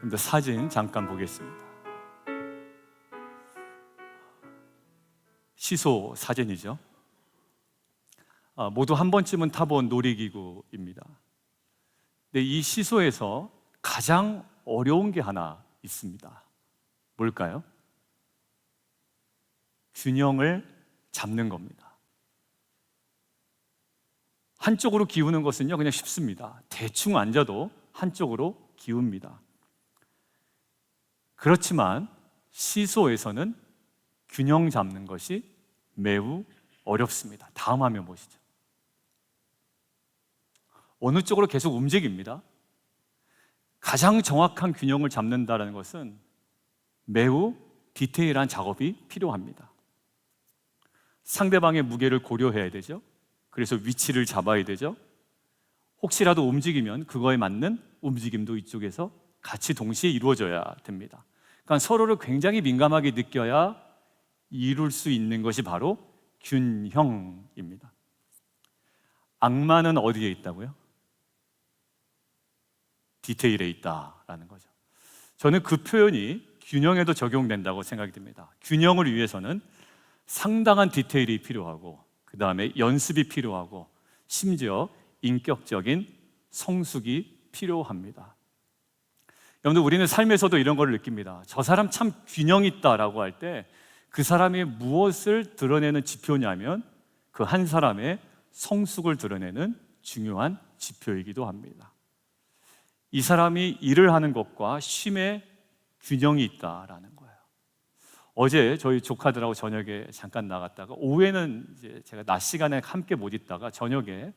근데 사진 잠깐 보겠습니다. 시소 사진이죠. 모두 한 번쯤은 타본 놀이기구입니다. 근데 이 시소에서 가장 어려운 게 하나 있습니다. 뭘까요? 균형을 잡는 겁니다. 한쪽으로 기우는 것은요, 그냥 쉽습니다. 대충 앉아도 한쪽으로 기웁니다. 그렇지만 시소에서는 균형 잡는 것이 매우 어렵습니다. 다음 화면 보시죠. 어느 쪽으로 계속 움직입니다. 가장 정확한 균형을 잡는다는 것은 매우 디테일한 작업이 필요합니다. 상대방의 무게를 고려해야 되죠. 그래서 위치를 잡아야 되죠. 혹시라도 움직이면 그거에 맞는 움직임도 이쪽에서 같이 동시에 이루어져야 됩니다. 그러니까 서로를 굉장히 민감하게 느껴야 이룰 수 있는 것이 바로 균형입니다. 악마는 어디에 있다고요? 디테일에 있다라는 거죠. 저는 그 표현이 균형에도 적용된다고 생각이 듭니다. 균형을 위해서는 상당한 디테일이 필요하고, 그 다음에 연습이 필요하고, 심지어 인격적인 성숙이 필요합니다. 여러분들, 우리는 삶에서도 이런 걸 느낍니다. 저 사람 참 균형 있다라고 할 때 그 사람이 무엇을 드러내는 지표냐면 그 한 사람의 성숙을 드러내는 중요한 지표이기도 합니다. 이 사람이 일을 하는 것과 쉼의 균형이 있다라는 거예요. 어제 저희 조카들하고 저녁에 잠깐 나갔다가, 오후에는 이제 제가 낮 시간에 함께 못 있다가 저녁에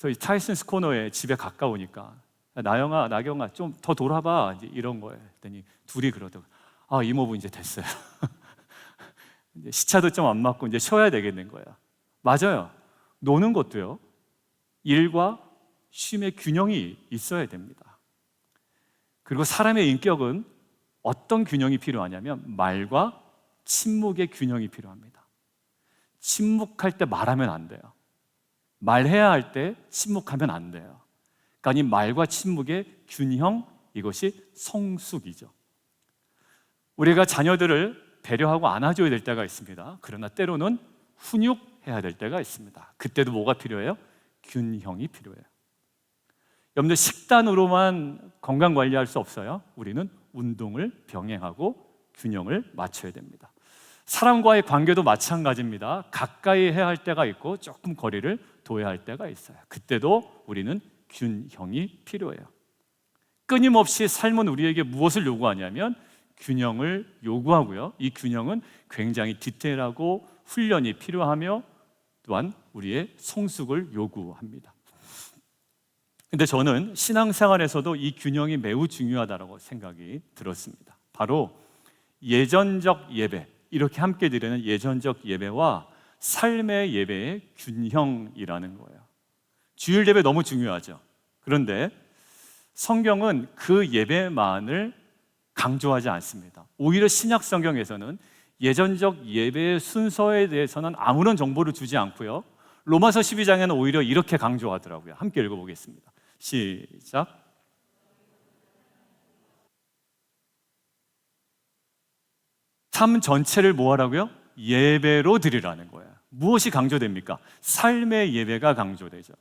이 타이슨스 코너에 집에 가까우니까 나경아 좀 더 돌아봐, 이제 이런 거예요. 그랬더니 둘이 그러더라고요. 이모부 이제 됐어요. 이제 시차도 좀 안 맞고 이제 쉬어야 되겠는 거예요. 맞아요. 노는 것도요, 일과 쉼의 균형이 있어야 됩니다. 그리고 사람의 인격은 어떤 균형이 필요하냐면 말과 침묵의 균형이 필요합니다. 침묵할 때 말하면 안 돼요. 말해야 할 때 침묵하면 안 돼요. 그러니까 이 말과 침묵의 균형, 이것이 성숙이죠. 우리가 자녀들을 배려하고 안아줘야 될 때가 있습니다. 그러나 때로는 훈육해야 될 때가 있습니다. 그때도 뭐가 필요해요? 균형이 필요해요. 여러분들, 식단으로만 건강 관리할 수 없어요. 우리는 운동을 병행하고 균형을 맞춰야 됩니다. 사람과의 관계도 마찬가지입니다. 가까이 해야 할 때가 있고 조금 거리를 둬야 할 때가 있어요. 그때도 우리는 균형이 필요해요. 끊임없이 삶은 우리에게 무엇을 요구하냐면 균형을 요구하고요. 이 균형은 굉장히 디테일하고 훈련이 필요하며 또한 우리의 성숙을 요구합니다. 근데 저는 신앙생활에서도 이 균형이 매우 중요하다고 생각이 들었습니다. 바로 예전적 예배, 이렇게 함께 드리는 예전적 예배와 삶의 예배의 균형이라는 거예요. 주일 예배 너무 중요하죠. 그런데 성경은 그 예배만을 강조하지 않습니다. 오히려 신약 성경에서는 예전적 예배의 순서에 대해서는 아무런 정보를 주지 않고요, 로마서 12장에는 오히려 이렇게 강조하더라고요. 함께 읽어보겠습니다. 시작. 삶 전체를 뭐 하라고요? 예배로 드리라는 거예요. 무엇이 강조됩니까? 삶의 예배가 강조되죠.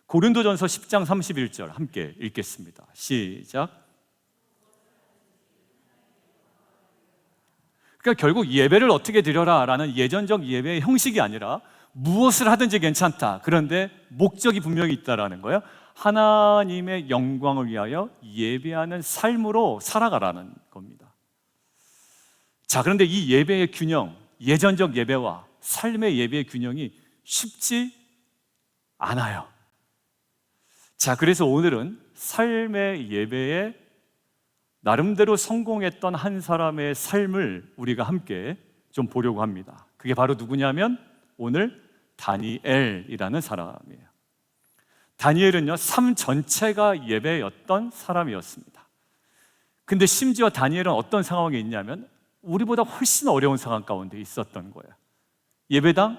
고린도전서 10장 31절 함께 읽겠습니다. 시작. 그러니까 결국 예배를 어떻게 드려라라는 예전적 예배의 형식이 아니라 무엇을 하든지 괜찮다, 그런데 목적이 분명히 있다라는 거예요. 하나님의 영광을 위하여 예배하는 삶으로 살아가라는 겁니다. 자, 그런데 이 예배의 균형, 예전적 예배와 삶의 예배의 균형이 쉽지 않아요. 자, 그래서 오늘은 삶의 예배에 나름대로 성공했던 한 사람의 삶을 우리가 함께 좀 보려고 합니다. 그게 바로 누구냐면 오늘 다니엘이라는 사람이에요. 다니엘은요, 삶 전체가 예배였던 사람이었습니다. 근데 심지어 다니엘은 어떤 상황에 있냐면 우리보다 훨씬 어려운 상황 가운데 있었던 거예요. 예배당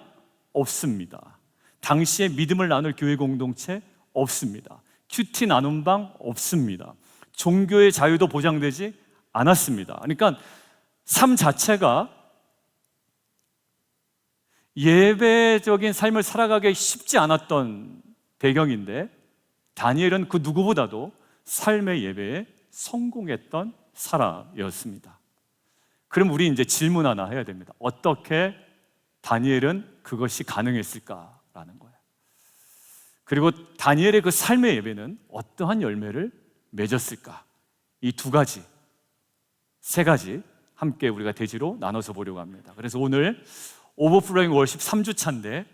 없습니다. 당시에 믿음을 나눌 교회 공동체 없습니다. 큐티 나눔방 없습니다. 종교의 자유도 보장되지 않았습니다. 그러니까 삶 자체가 예배적인 삶을 살아가기 쉽지 않았던 배경인데, 다니엘은 그 누구보다도 삶의 예배에 성공했던 사람이었습니다. 그럼 우리 이제 질문 하나 해야 됩니다. 어떻게 다니엘은 그것이 가능했을까라는 거예요. 그리고 다니엘의 그 삶의 예배는 어떠한 열매를 맺었을까? 이 두 가지, 세 가지 함께 우리가 대지로 나눠서 보려고 합니다. 그래서 오늘 오버플로잉 월십 3주차인데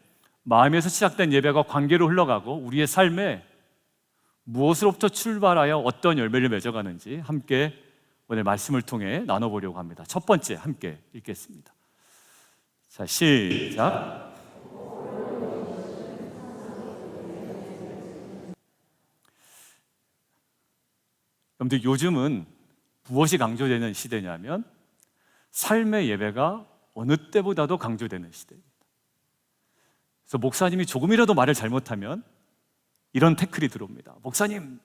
마음에서 시작된 예배가 관계로 흘러가고 우리의 삶에 무엇으로부터 출발하여 어떤 열매를 맺어가는지 함께 오늘 말씀을 통해 나눠보려고 합니다. 첫 번째 함께 읽겠습니다. 자, 시작. 여러분들, 요즘은 무엇이 강조되는 시대냐면 삶의 예배가 어느 때보다도 강조되는 시대입니다. 그래서 목사님이 조금이라도 말을 잘못하면 이런 태클이 들어옵니다. 목사님,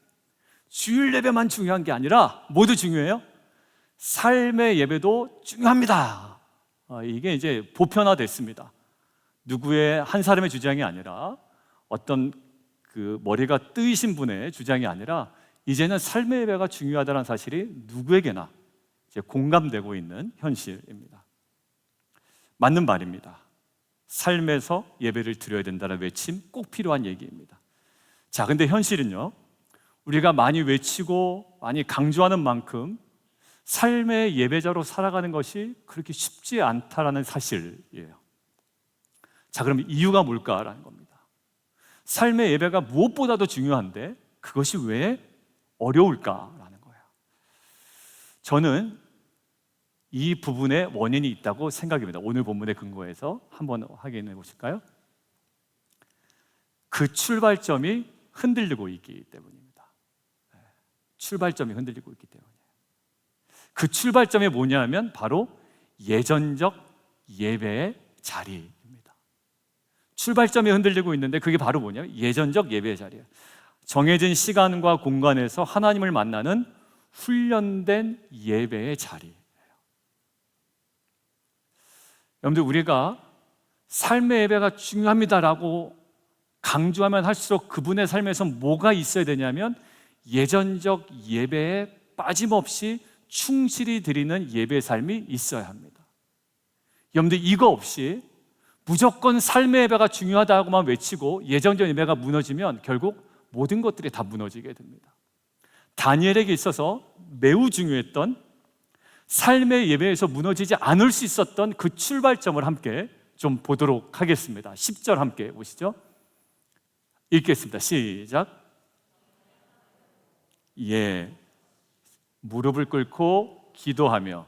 주일 예배만 중요한 게 아니라 모두 중요해요? 삶의 예배도 중요합니다. 이게 이제 보편화됐습니다. 누구의 한 사람의 주장이 아니라 어떤 그 머리가 뜨이신 분의 주장이 아니라 이제는 삶의 예배가 중요하다는 사실이 누구에게나 이제 공감되고 있는 현실입니다. 맞는 말입니다. 삶에서 예배를 드려야 된다는 외침 꼭 필요한 얘기입니다. 자, 근데 현실은요, 우리가 많이 외치고 많이 강조하는 만큼 삶의 예배자로 살아가는 것이 그렇게 쉽지 않다라는 사실이에요. 자, 그럼 이유가 뭘까라는 겁니다. 삶의 예배가 무엇보다도 중요한데 그것이 왜 어려울까라는 거예요. 저는 이 부분에 원인이 있다고 생각합니다. 오늘 본문의 근거에서 한번 확인해 보실까요? 그 출발점이 흔들리고 있기 때문입니다. 출발점이 흔들리고 있기 때문이에요. 그 출발점이 뭐냐면 바로 예전적 예배의 자리입니다. 출발점이 흔들리고 있는데 그게 바로 뭐냐면 예전적 예배의 자리예요. 정해진 시간과 공간에서 하나님을 만나는 훈련된 예배의 자리. 여러분들, 우리가 삶의 예배가 중요합니다라고 강조하면 할수록 그분의 삶에서 뭐가 있어야 되냐면 예전적 예배에 빠짐없이 충실히 드리는 예배 삶이 있어야 합니다. 여러분들, 이거 없이 무조건 삶의 예배가 중요하다고만 외치고 예전적 예배가 무너지면 결국 모든 것들이 다 무너지게 됩니다. 다니엘에게 있어서 매우 중요했던 삶의 예배에서 무너지지 않을 수 있었던 그 출발점을 함께 좀 보도록 하겠습니다. 10절 함께 보시죠. 읽겠습니다. 시작. 예, 무릎을 꿇고 기도하며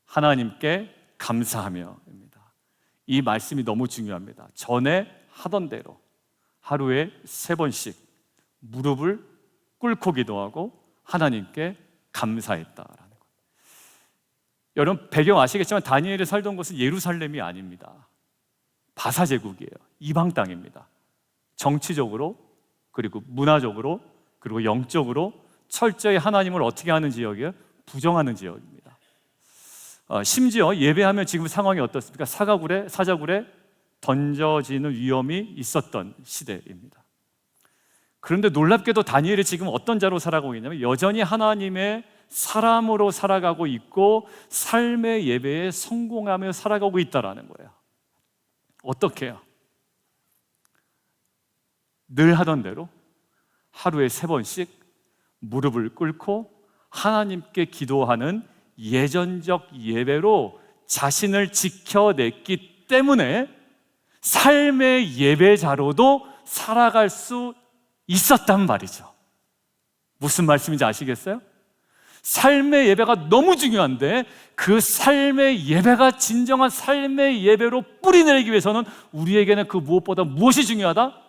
하나님께 감사하며입니다. 이 말씀이 너무 중요합니다. 전에 하던 대로 하루에 3번씩 무릎을 꿇고 기도하고 하나님께 감사했다라는 거예요. 여러분, 배경 아시겠지만 다니엘이 살던 곳은 예루살렘이 아닙니다. 바사 제국이에요. 이방 땅입니다. 정치적으로, 그리고 문화적으로, 그리고 영적으로 철저히 하나님을 어떻게 하는 지역이에요? 부정하는 지역입니다. 심지어 예배하면 지금 상황이 어떻습니까? 사자굴에 던져지는 위험이 있었던 시대입니다. 그런데 놀랍게도 다니엘이 지금 어떤 자로 살아가고 있냐면 여전히 하나님의 사람으로 살아가고 있고 삶의 예배에 성공하며 살아가고 있다는 거예요. 어떻게 해요? 늘 하던 대로 하루에 3번씩 무릎을 꿇고 하나님께 기도하는 예전적 예배로 자신을 지켜냈기 때문에 삶의 예배자로도 살아갈 수 있었단 말이죠. 무슨 말씀인지 아시겠어요? 삶의 예배가 너무 중요한데 그 삶의 예배가 진정한 삶의 예배로 뿌리내리기 위해서는 우리에게는 그 무엇보다 무엇이 중요하다?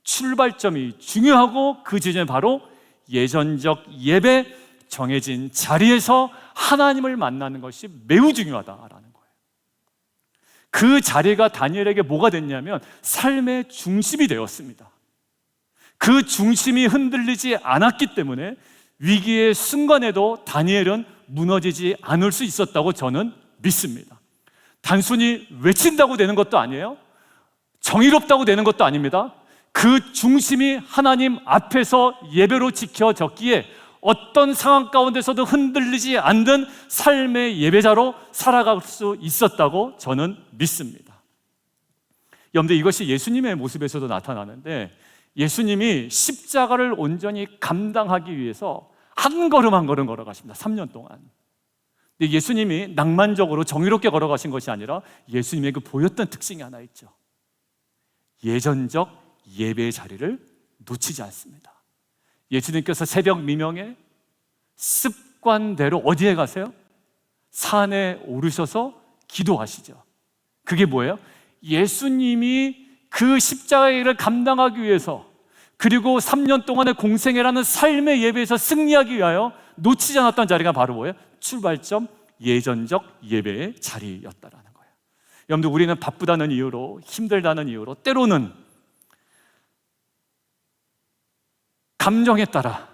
출발점이 중요하고 그 지점이 바로 예전적 예배, 정해진 자리에서 하나님을 만나는 것이 매우 중요하다라는 거예요. 그 자리가 다니엘에게 뭐가 됐냐면 삶의 중심이 되었습니다. 그 중심이 흔들리지 않았기 때문에 위기의 순간에도 다니엘은 무너지지 않을 수 있었다고 저는 믿습니다. 단순히 외친다고 되는 것도 아니에요. 정의롭다고 되는 것도 아닙니다. 그 중심이 하나님 앞에서 예배로 지켜졌기에 어떤 상황 가운데서도 흔들리지 않는 삶의 예배자로 살아갈 수 있었다고 저는 믿습니다. 여러분들, 이것이 예수님의 모습에서도 나타나는데, 예수님이 십자가를 온전히 감당하기 위해서 한 걸음 한 걸음 걸어가십니다. 3년 동안. 근데 예수님이 낭만적으로 정의롭게 걸어가신 것이 아니라 예수님에게 보였던 특징이 하나 있죠. 예전적 예배의 자리를 놓치지 않습니다. 예수님께서 새벽 미명에 습관대로 어디에 가세요? 산에 오르셔서 기도하시죠. 그게 뭐예요? 예수님이 그 십자가의 일을 감당하기 위해서, 그리고 3년 동안의 공생애라는 삶의 예배에서 승리하기 위하여 놓치지 않았던 자리가 바로 뭐예요? 출발점, 예전적 예배의 자리였다라는 거예요. 여러분들, 우리는 바쁘다는 이유로, 힘들다는 이유로, 때로는 감정에 따라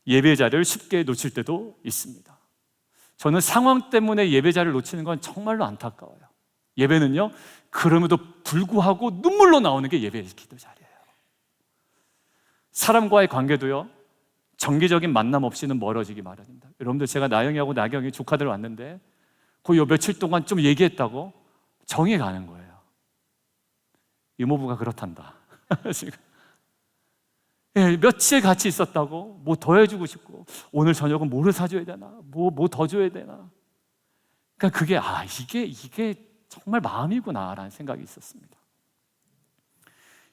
예배 자리를 쉽게 놓칠 때도 있습니다. 저는 상황 때문에 예배 자리를 놓치는 건 정말로 안타까워요. 예배는요, 그럼에도 불구하고 눈물로 나오는 게 예배의 기도 자리예요. 사람과의 관계도요, 정기적인 만남 없이는 멀어지기 마련입니다. 여러분들, 제가 나영이하고 나경이 조카들 왔는데 그 요 며칠 동안 좀 얘기했다고 정이 가는 거예요. 이모부가 그렇단다. 지금 며칠 같이 있었다고 뭐 더 해주고 싶고, 오늘 저녁은 뭐를 사줘야 되나, 뭐 더 줘야 되나. 그러니까 그게 이게 정말 마음이구나라는 생각이 있었습니다.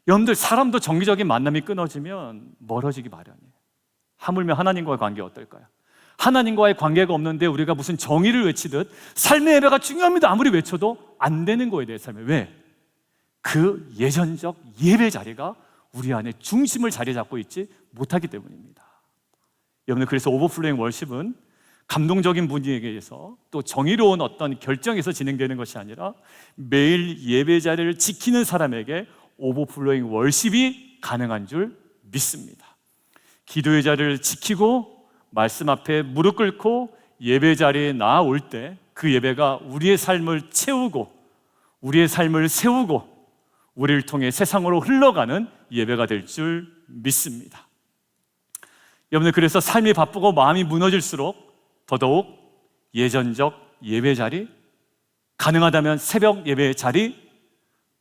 여러분들, 사람도 정기적인 만남이 끊어지면 멀어지기 마련이에요. 하물며 하나님과의 관계 어떨까요? 하나님과의 관계가 없는데 우리가 무슨 정의를 외치듯 삶의 예배가 중요합니다 아무리 외쳐도 안 되는 거에 대해 삶에. 왜? 그 예전적 예배 자리가 우리 안에 중심을 자리 잡고 있지 못하기 때문입니다. 여러분들, 그래서 오버플로잉 월십은 감동적인 분위기에서 또 정의로운 어떤 결정에서 진행되는 것이 아니라 매일 예배 자리를 지키는 사람에게 오버플로잉 월십이 가능한 줄 믿습니다. 기도의 자리를 지키고 말씀 앞에 무릎 꿇고 예배 자리에 나아올 때 그 예배가 우리의 삶을 채우고 우리의 삶을 세우고 우리를 통해 세상으로 흘러가는 예배가 될 줄 믿습니다. 여러분들, 그래서 삶이 바쁘고 마음이 무너질수록 더더욱 예전적 예배 자리, 가능하다면 새벽 예배의 자리,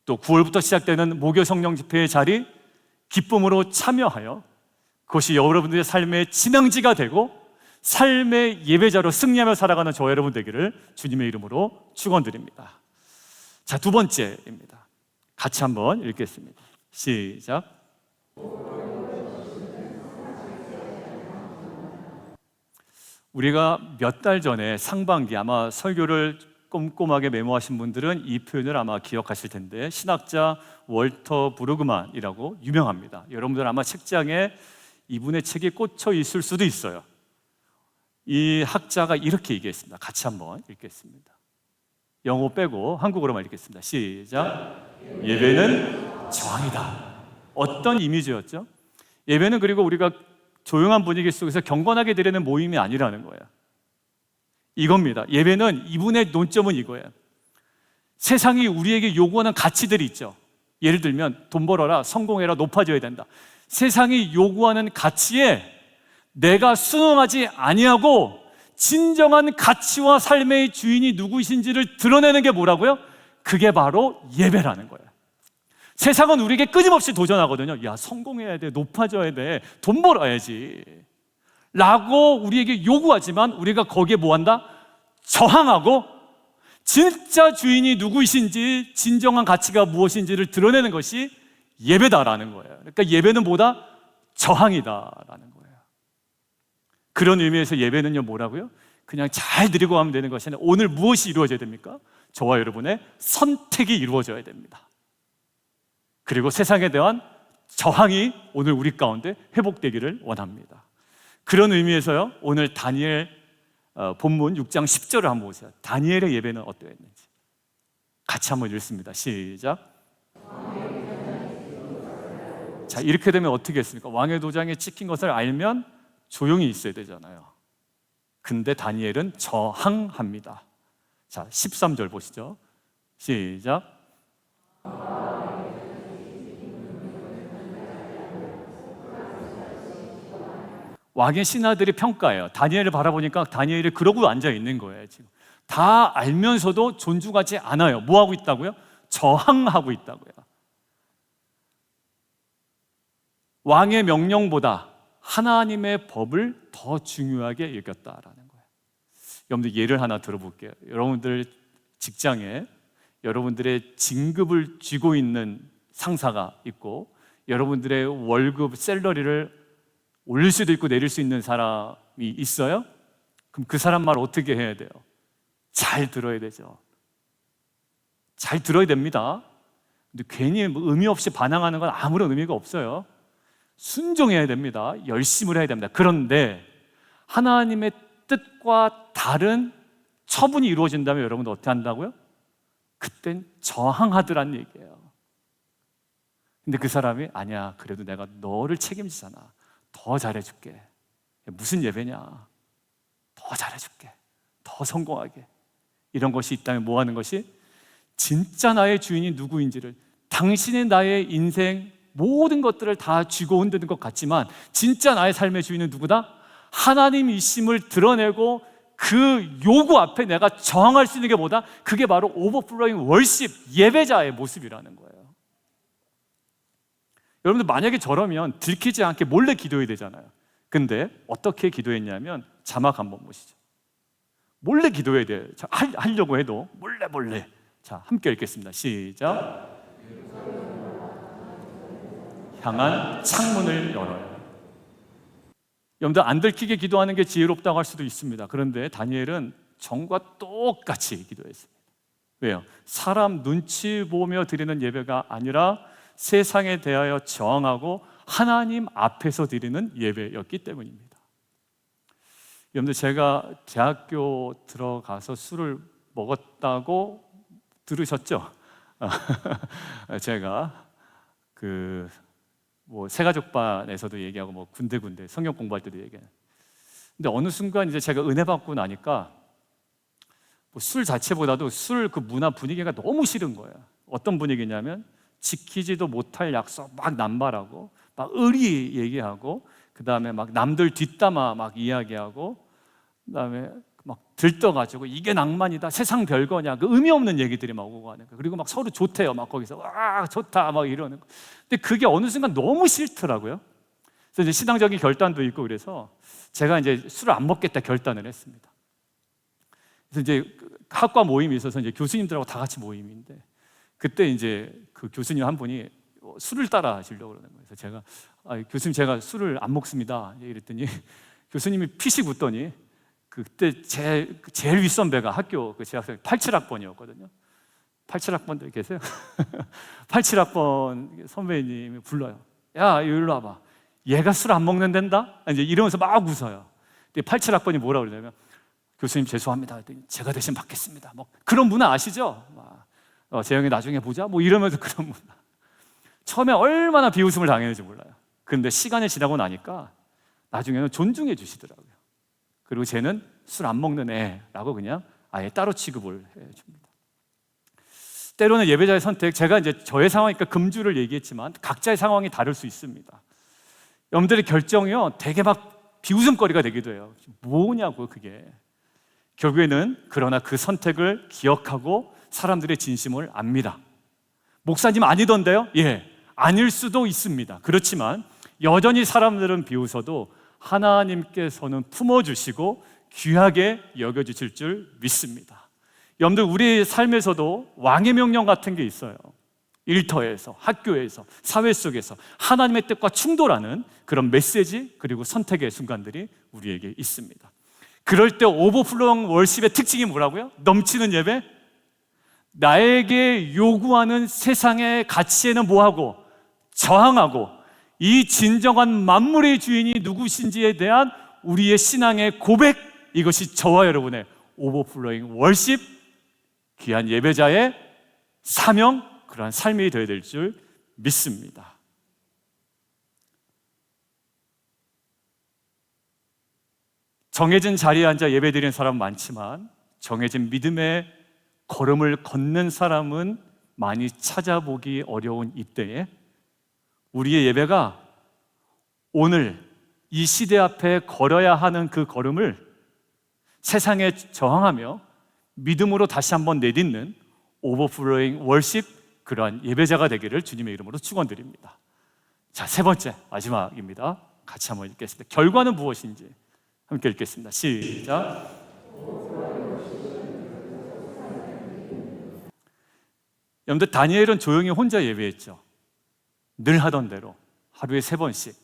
또 9월부터 시작되는 목요 성령 집회의 자리, 기쁨으로 참여하여 그것이 여러분들의 삶의 진앙지가 되고 삶의 예배자로 승리하며 살아가는 저와 여러분 되기를 주님의 이름으로 축원드립니다. 자, 두 번째입니다. 같이 한번 읽겠습니다. 시작. 우리가 몇 달 전에 상반기, 아마 설교를 꼼꼼하게 메모하신 분들은 이 표현을 아마 기억하실 텐데, 신학자 월터 브루그만이라고 유명합니다. 여러분들 아마 책장에 이분의 책이 꽂혀 있을 수도 있어요. 이 학자가 이렇게 얘기했습니다. 같이 한번 읽겠습니다. 영어 빼고 한국어로만 읽겠습니다. 시작. 예배는 저항이다. 어떤 이미지였죠? 예배는, 그리고 우리가 조용한 분위기 속에서 경건하게 드리는 모임이 아니라는 거예요. 이겁니다. 예배는, 이분의 논점은 이거예요. 세상이 우리에게 요구하는 가치들이 있죠. 예를 들면 돈 벌어라, 성공해라, 높아져야 된다. 세상이 요구하는 가치에 내가 순응하지 아니하고 진정한 가치와 삶의 주인이 누구이신지를 드러내는 게 뭐라고요? 그게 바로 예배라는 거예요. 세상은 우리에게 끊임없이 도전하거든요. 야, 성공해야 돼, 높아져야 돼, 돈 벌어야지 라고 우리에게 요구하지만 우리가 거기에 뭐한다? 저항하고 진짜 주인이 누구이신지, 진정한 가치가 무엇인지를 드러내는 것이 예배다라는 거예요. 그러니까 예배는 뭐다? 저항이다라는 거예요. 그런 의미에서 예배는요, 뭐라고요? 그냥 잘 드리고 가면 되는 것이 아니라 오늘 무엇이 이루어져야 됩니까? 저와 여러분의 선택이 이루어져야 됩니다. 그리고 세상에 대한 저항이 오늘 우리 가운데 회복되기를 원합니다. 그런 의미에서요, 오늘 다니엘 본문 6장 10절을 한번 보세요. 다니엘의 예배는 어떠했는지 같이 한번 읽습니다. 시작. 자, 이렇게 되면 어떻게 했습니까? 왕의 도장에 찍힌 것을 알면 조용히 있어야 되잖아요. 근데 다니엘은 저항합니다. 자, 13절 보시죠. 시작. 왕의 신하들이 평가해요. 다니엘을 바라보니까 다니엘이 그러고 앉아 있는 거예요. 지금 다 알면서도 존중하지 않아요. 뭐 하고 있다고요? 저항하고 있다고요. 왕의 명령보다 하나님의 법을 더 중요하게 여겼다라는 거예요. 여러분들 예를 하나 들어볼게요. 여러분들 직장에 여러분들의 진급을 쥐고 있는 상사가 있고 여러분들의 월급, 샐러리를 올릴 수도 있고 내릴 수 있는 사람이 있어요? 그럼 그 사람 말 어떻게 해야 돼요? 잘 들어야 되죠. 잘 들어야 됩니다. 근데 괜히 의미 없이 반항하는 건 아무런 의미가 없어요. 순종해야 됩니다. 열심을 해야 됩니다. 그런데 하나님의 뜻과 다른 처분이 이루어진다면 여러분들 어떻게 한다고요? 그땐 저항하더란 얘기예요. 근데 그 사람이 아니야, 그래도 내가 너를 책임지잖아. 더 잘해줄게. 무슨 예배냐? 더 잘해줄게. 더 성공하게. 이런 것이 있다면 뭐 하는 것이? 진짜 나의 주인이 누구인지를, 당신이 나의 인생 모든 것들을 다 쥐고 흔드는 것 같지만 진짜 나의 삶의 주인은 누구다? 하나님이심을 드러내고 그 요구 앞에 내가 저항할 수 있는 게 뭐다? 그게 바로 오버플로잉 월십, 예배자의 모습이라는 거예요. 여러분들 만약에 저러면 들키지 않게 몰래 기도해야 되잖아요. 근데 어떻게 기도했냐면 자막 한번 보시죠. 몰래 기도해야 돼요. 하려고 해도 몰래. 자, 함께 읽겠습니다. 시작. 향한 창문을 열어요. 여러분들 안 들키게 기도하는 게 지혜롭다고 할 수도 있습니다. 그런데 다니엘은 전과 똑같이 기도했습니다. 왜요? 사람 눈치 보며 드리는 예배가 아니라 세상에 대하여 저항하고 하나님 앞에서 드리는 예배였기 때문입니다. 여러분들 제가 대학교 들어가서 술을 먹었다고 들으셨죠? 제가 새가족반에서도 얘기하고 군데 성경 공부할 때도 얘기해요. 근데 어느 순간 이제 제가 은혜 받고 나니까 술 자체보다도 술 그 문화 분위기가 너무 싫은 거예요. 어떤 분위기냐면 지키지도 못할 약속 막 남발하고 막 의리 얘기하고 그 다음에 막 남들 뒷담화 막 이야기하고 그 다음에 막 들떠가지고 이게 낭만이다, 세상 별거냐, 그 의미 없는 얘기들이 막 오고 하는 거예요. 그리고 막 서로 좋대요. 막 거기서 와 좋다 막 이러는 거. 근데 그게 어느 순간 너무 싫더라고요. 그래서 이제 신앙적인 결단도 있고 그래서 제가 이제 술을 안 먹겠다 결단을 했습니다. 그래서 이제 학과 모임이 있어서 이제 교수님들하고 다 같이 모임인데 그때 이제 그 교수님 한 분이 술을 따라 하시려고 그러는 거예요. 그래서 제가 교수님 제가 술을 안 먹습니다. 이랬더니 교수님이 피식 웃더니 그때 제일 윗선배가 학교 그 재학생 87학번이었거든요. 87학번들 계세요? 87학번 선배님이 불러요. 야, 일로 와봐. 얘가 술 안 먹는 된다? 이제 이러면서 막 웃어요. 근데 87학번이 뭐라 그러냐면 교수님 죄송합니다. 제가 대신 받겠습니다. 뭐 그런 문화 아시죠? 재영이 나중에 보자. 뭐 이러면서 그런 문화. 처음에 얼마나 비웃음을 당했는지 몰라요. 그런데 시간이 지나고 나니까 나중에는 존중해 주시더라고요. 그리고 쟤는 술 안 먹는 애라고 그냥 아예 따로 취급을 해줍니다. 때로는 예배자의 선택, 제가 이제 저의 상황이니까 금주를 얘기했지만 각자의 상황이 다를 수 있습니다. 여러분들의 결정이요 되게 막 비웃음거리가 되기도 해요. 뭐냐고 그게. 결국에는 그러나 그 선택을 기억하고 사람들의 진심을 압니다. 목사님 아니던데요? 예, 아닐 수도 있습니다. 그렇지만 여전히 사람들은 비웃어도 하나님께서는 품어주시고 귀하게 여겨주실 줄 믿습니다. 여러분들 우리 삶에서도 왕의 명령 같은 게 있어요. 일터에서, 학교에서, 사회 속에서 하나님의 뜻과 충돌하는 그런 메시지 그리고 선택의 순간들이 우리에게 있습니다. 그럴 때 오버플로잉 월십의 특징이 뭐라고요? 넘치는 예배? 나에게 요구하는 세상의 가치에는 뭐하고? 저항하고 이 진정한 만물의 주인이 누구신지에 대한 우리의 신앙의 고백, 이것이 저와 여러분의 오버플로잉 월십, 귀한 예배자의 사명, 그러한 삶이 되어야 될 줄 믿습니다. 정해진 자리에 앉아 예배드리는 사람은 많지만 정해진 믿음의 걸음을 걷는 사람은 많이 찾아보기 어려운 이때에 우리의 예배가 오늘 이 시대 앞에 걸어야 하는 그 걸음을 세상에 저항하며 믿음으로 다시 한번 내딛는 오버플로잉 월십, 그러한 예배자가 되기를 주님의 이름으로 축원드립니다. 자, 세 번째, 마지막입니다. 같이 한번 읽겠습니다. 결과는 무엇인지 함께 읽겠습니다. 시작. 여러분들, 다니엘은 조용히 혼자 예배했죠. 늘 하던 대로 하루에 3번씩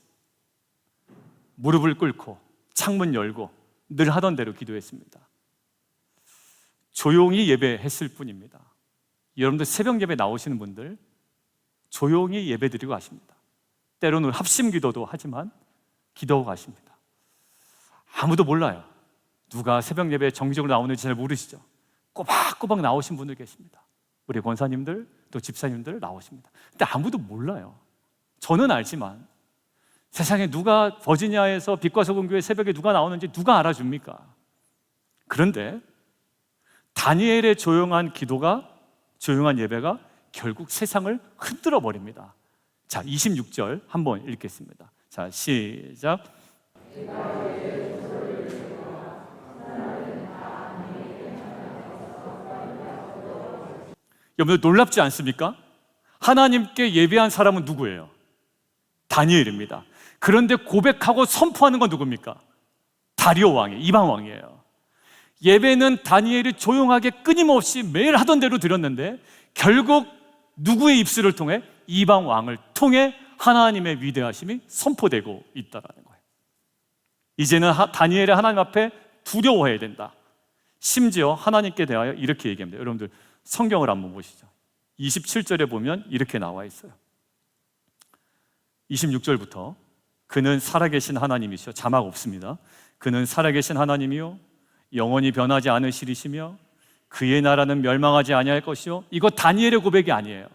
무릎을 꿇고 창문 열고 늘 하던 대로 기도했습니다. 조용히 예배했을 뿐입니다. 여러분들 새벽 예배 나오시는 분들 조용히 예배 드리고 가십니다. 때로는 합심 기도도 하지만 기도하고 가십니다. 아무도 몰라요. 누가 새벽 예배에 정기적으로 나오는지 잘 모르시죠? 꼬박꼬박 나오신 분들 계십니다. 우리 권사님들 또 집사님들 나오십니다. 근데 아무도 몰라요. 저는 알지만 세상에 누가 버지니아에서 빛과 소금 교회 새벽에 누가 나오는지 누가 알아줍니까? 그런데 다니엘의 조용한 기도가, 조용한 예배가 결국 세상을 흔들어 버립니다. 자, 26절 한번 읽겠습니다. 자, 시작. 여러분들 놀랍지 않습니까? 하나님께 예배한 사람은 누구예요? 다니엘입니다. 그런데 고백하고 선포하는 건 누굽니까? 다리오 왕이에요. 이방 왕이에요. 예배는 다니엘이 조용하게 끊임없이 매일 하던 대로 드렸는데 결국 누구의 입술을 통해? 이방 왕을 통해 하나님의 위대하심이 선포되고 있다는 거예요. 이제는 다니엘이 하나님 앞에 두려워해야 된다. 심지어 하나님께 대하여 이렇게 얘기합니다. 여러분들 성경을 한번 보시죠. 27절에 보면 이렇게 나와 있어요. 26절부터 그는 살아계신 하나님이시여, 자막 없습니다. 그는 살아계신 하나님이요 영원히 변하지 않으시리시며 그의 나라는 멸망하지 아니할 것이요. 이거 다니엘의 고백이 아니에요.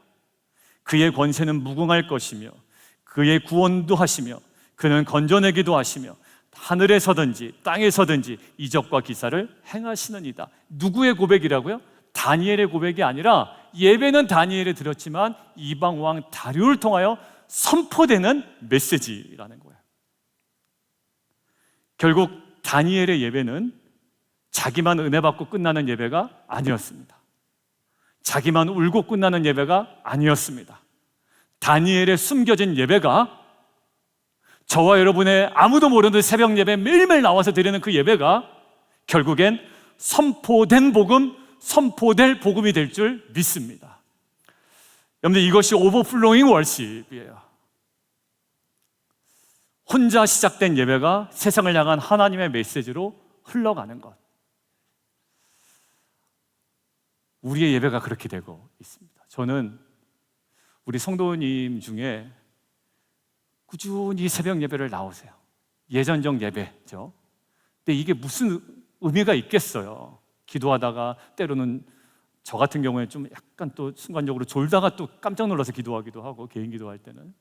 그의 권세는 무궁할 것이며 그의 구원도 하시며 그는 건져내기도 하시며 하늘에서든지 땅에서든지 이적과 기사를 행하시느니다. 누구의 고백이라고요? 다니엘의 고백이 아니라 예배는 다니엘이 드렸지만 이방 왕 다리오를 통하여 선포되는 메시지라는 거예요. 결국 다니엘의 예배는 자기만 은혜 받고 끝나는 예배가 아니었습니다. 자기만 울고 끝나는 예배가 아니었습니다. 다니엘의 숨겨진 예배가 저와 여러분의 아무도 모르는 새벽 예배 매일매일 나와서 드리는 그 예배가 결국엔 선포된 복음, 선포될 복음이 될 줄 믿습니다. 여러분들, 이것이 오버플로잉 월십이에요. 혼자 시작된 예배가 세상을 향한 하나님의 메시지로 흘러가는 것. 우리의 예배가 그렇게 되고 있습니다. 저는 우리 성도님 중에 꾸준히 새벽 예배를 나오세요. 예전적 예배죠. 근데 이게 무슨 의미가 있겠어요? 기도하다가 때로는 저 같은 경우에 좀 약간 또 순간적으로 졸다가 또 깜짝 놀라서 기도하기도 하고, 개인 기도할 때는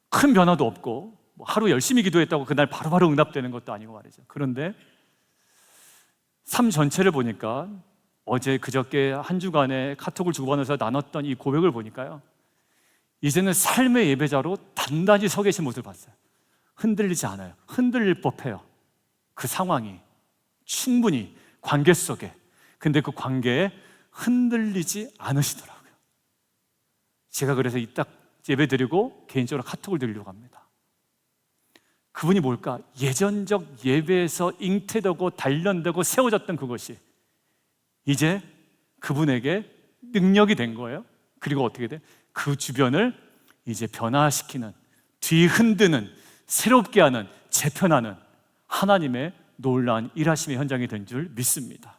큰 변화도 없고 뭐 하루 열심히 기도했다고 그날 바로바로 응답되는 것도 아니고 말이죠. 그런데 삶 전체를 보니까 어제 그저께 한 주간에 카톡을 주고받으면서 나눴던 이 고백을 보니까요, 이제는 삶의 예배자로 단단히 서 계신 모습을 봤어요. 흔들리지 않아요. 흔들릴 법해요. 그 상황이 충분히 관계 속에. 근데 그 관계에 흔들리지 않으시더라고요. 제가 그래서 이따 예배 드리고 개인적으로 카톡을 드리려고 합니다. 그분이 뭘까? 예전적 예배에서 잉태되고 단련되고 세워졌던 그것이 이제 그분에게 능력이 된 거예요. 그리고 어떻게 돼? 그 주변을 이제 변화시키는, 뒤흔드는, 새롭게 하는, 재편하는 하나님의 놀라운 일하심의 현장이 된 줄 믿습니다.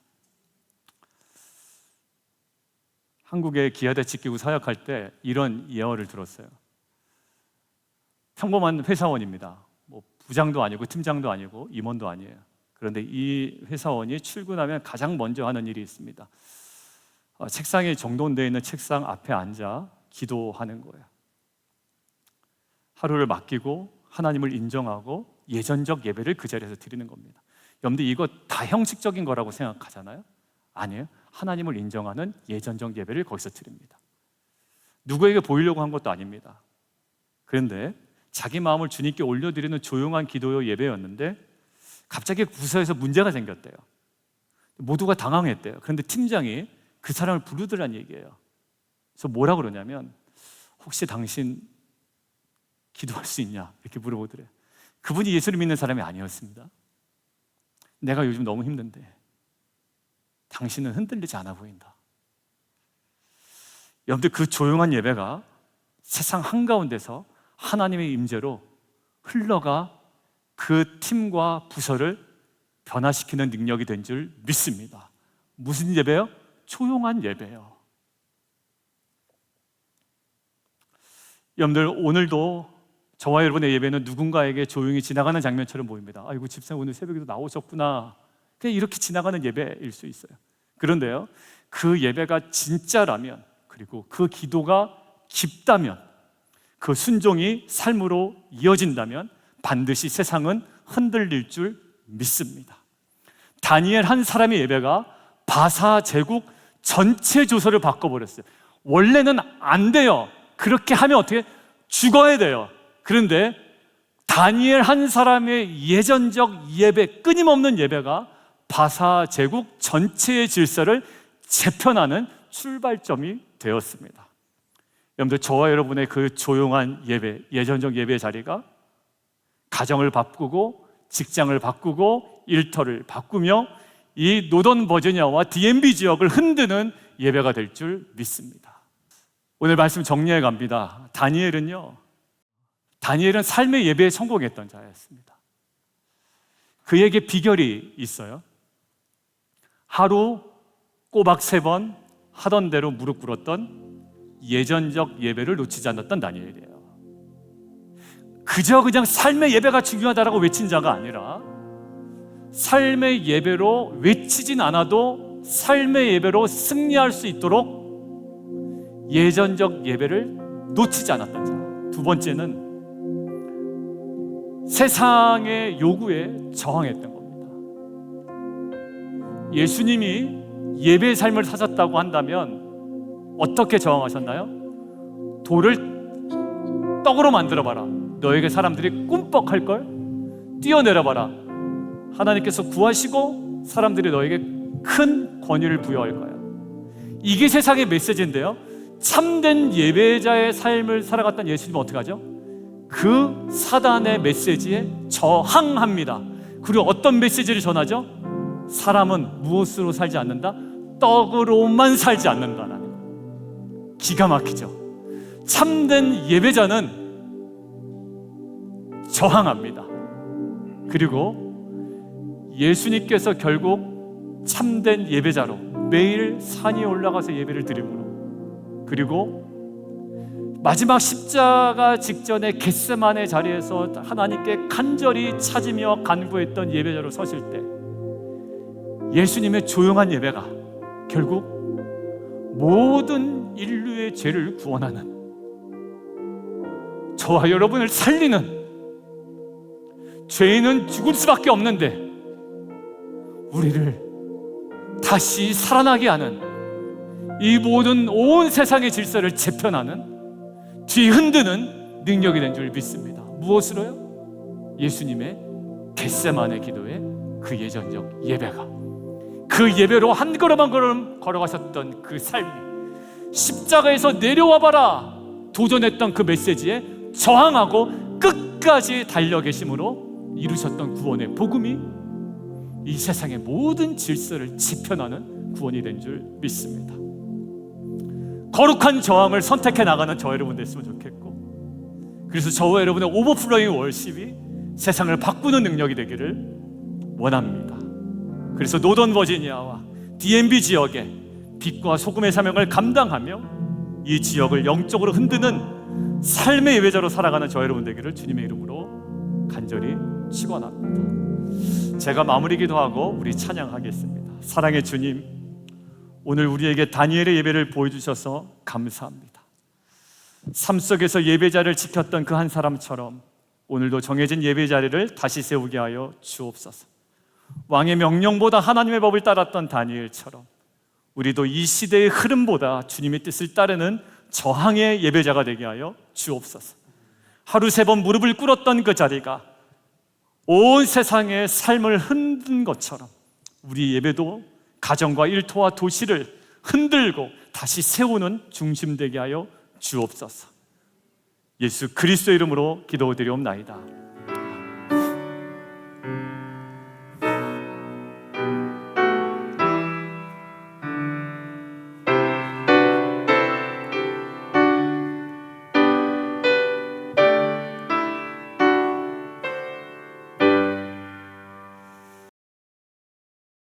한국의 기아대치기구 사역할 때 이런 예언을 들었어요. 평범한 회사원입니다. 뭐 부장도 아니고 팀장도 아니고 임원도 아니에요. 그런데 이 회사원이 출근하면 가장 먼저 하는 일이 있습니다. 책상에 정돈되어 있는 책상 앞에 앉아 기도하는 거예요. 하루를 맡기고 하나님을 인정하고 예전적 예배를 그 자리에서 드리는 겁니다. 여러분들 이거 다 형식적인 거라고 생각하잖아요? 아니에요. 하나님을 인정하는 예전적 예배를 거기서 드립니다. 누구에게 보이려고 한 것도 아닙니다. 그런데 자기 마음을 주님께 올려드리는 조용한 기도요 예배였는데 갑자기 부서에서 문제가 생겼대요. 모두가 당황했대요. 그런데 팀장이 그 사람을 부르더란 얘기예요. 그래서 뭐라 그러냐면 혹시 당신 기도할 수 있냐? 이렇게 물어보더래요. 그분이 예수를 믿는 사람이 아니었습니다. 내가 요즘 너무 힘든데 당신은 흔들리지 않아 보인다. 여러분들 그 조용한 예배가 세상 한가운데서 하나님의 임재로 흘러가 그 팀과 부서를 변화시키는 능력이 된 줄 믿습니다. 무슨 예배요? 조용한 예배요. 여러분들 오늘도 저와 여러분의 예배는 누군가에게 조용히 지나가는 장면처럼 보입니다. 아이고 집사님 오늘 새벽에도 나오셨구나. 그냥 이렇게 지나가는 예배일 수 있어요. 그런데요, 그 예배가 진짜라면, 그리고 그 기도가 깊다면, 그 순종이 삶으로 이어진다면 반드시 세상은 흔들릴 줄 믿습니다. 다니엘 한 사람의 예배가 바사 제국 전체 조서를 바꿔버렸어요. 원래는 안 돼요. 그렇게 하면 어떻게? 죽어야 돼요. 그런데 다니엘 한 사람의 예전적 예배, 끊임없는 예배가 바사 제국 전체의 질서를 재편하는 출발점이 되었습니다. 여러분들, 저와 여러분의 그 조용한 예배, 예전적 예배의 자리가 가정을 바꾸고 직장을 바꾸고 일터를 바꾸며 이 노던 버지니아와 DMB 지역을 흔드는 예배가 될 줄 믿습니다. 오늘 말씀 정리해 갑니다. 다니엘은 삶의 예배에 성공했던 자였습니다. 그에게 비결이 있어요. 하루 꼬박 3번 하던 대로 무릎 꿇었던 예전적 예배를 놓치지 않았던 다니엘이에요. 그냥 삶의 예배가 중요하다라고 외친 자가 아니라 삶의 예배로 외치진 않아도 삶의 예배로 승리할 수 있도록 예전적 예배를 놓치지 않았던 자. 두 번째는 세상의 요구에 저항했던 겁니다. 예수님이 예배의 삶을 사셨다고 한다면 어떻게 저항하셨나요? 돌을 떡으로 만들어봐라. 너에게 사람들이 꿈뻑할걸? 뛰어내려봐라. 하나님께서 구하시고 사람들이 너에게 큰 권위를 부여할 거야. 이게 세상의 메시지인데요, 참된 예배자의 삶을 살아갔던 예수님은 어떻게 하죠? 그 사단의 메시지에 저항합니다. 그리고 어떤 메시지를 전하죠? 사람은 무엇으로 살지 않는다? 떡으로만 살지 않는다라는 거예요. 기가 막히죠? 참된 예배자는 저항합니다. 그리고 예수님께서 결국 참된 예배자로 매일 산에 올라가서 예배를 드림으로, 그리고 마지막 십자가 직전에 겟세마네 자리에서 하나님께 간절히 찾으며 간구했던 예배자로 서실 때 예수님의 조용한 예배가 결국 모든 인류의 죄를 구원하는, 저와 여러분을 살리는, 죄인은 죽을 수밖에 없는데 우리를 다시 살아나게 하는, 이 모든 온 세상의 질서를 재편하는, 뒤흔드는 능력이 된 줄 믿습니다. 무엇으로요? 예수님의 겟세마네 기도의 그 예전적 예배가, 그 예배로 한 걸음 한 걸음 걸어가셨던 그 삶이, 십자가에서 내려와 봐라 도전했던 그 메시지에 저항하고 끝까지 달려 계심으로 이루셨던 구원의 복음이 이 세상의 모든 질서를 재편하는 구원이 된 줄 믿습니다. 거룩한 저항을 선택해 나가는 저 여러분 됐으면 좋겠고, 그래서 저와 여러분의 오버플로잉 월십이 세상을 바꾸는 능력이 되기를 원합니다. 그래서 노던 버지니아와 DMB 지역에 빛과 소금의 사명을 감당하며 이 지역을 영적으로 흔드는 삶의 예배자로 살아가는 저 여러분 되기를 주님의 이름으로 간절히 축원합니다. 제가 마무리 기도하고 우리 찬양하겠습니다. 사랑의 주님, 오늘 우리에게 다니엘의 예배를 보여주셔서 감사합니다. 삶 속에서 예배자를 지켰던 그 한 사람처럼 오늘도 정해진 예배 자리를 다시 세우게 하여 주옵소서. 왕의 명령보다 하나님의 법을 따랐던 다니엘처럼 우리도 이 시대의 흐름보다 주님의 뜻을 따르는 저항의 예배자가 되게 하여 주옵소서. 하루 3번 무릎을 꿇었던 그 자리가 온 세상의 삶을 흔든 것처럼 우리 예배도 가정과 일터와 도시를 흔들고 다시 세우는 중심 되게 하여 주옵소서. 예수 그리스도의 이름으로 기도드리옵나이다.